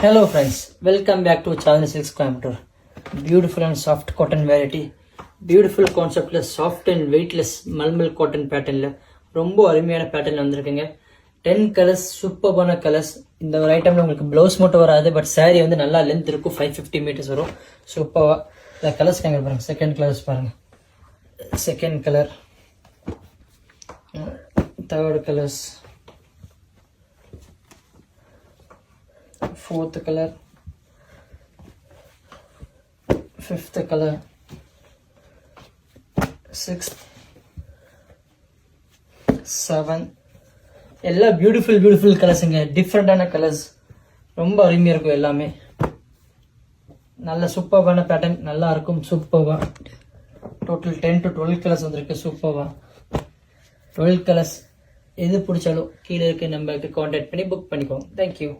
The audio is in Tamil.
Hello friends, welcome back to Chalani Silks Coimbatore. Beautiful and soft cotton variety. Beautiful conceptless, soft and weightless malmal cotton patternல ரொம்ப அருமையான பேட்டர்ன்ல வந்திருக்குங்க. 10 கலர்ஸ், சூப்பரான கலர்ஸ். இந்த ஒரு ஐட்டம்ல உங்களுக்கு ப்ளவுஸ் மட்டும் வராது, பட் saree வந்து நல்லா லென்த் இருக்கும். 550 மீட்டர்ஸ் வரும். சூப்பரா இந்த கலர்ஸ் கேங்க பாருங்க. செகண்ட் கலர்ஸ் பாருங்க. Second colour, third colours, fourth color, fifth color, sixth, seventh. எல்லாம் பியூட்டிஃபுல் கலர்ஸுங்க. டிஃப்ரெண்டான கலர்ஸ், ரொம்ப அருமையாக இருக்கும். எல்லாமே நல்ல சூப்பர்வான பேட்டர்ன், நல்லா இருக்கும். சூப்பர்வா டோட்டல் 10 to 12 கலர்ஸ் வந்திருக்கு. சூப்பர்வா 12 கலர்ஸ். எது பிடிச்சாலும் கீழே இருக்க நம்பருக்கு கான்டாக்ட் பண்ணி புக் பண்ணிக்கோங்க. தேங்க்யூ.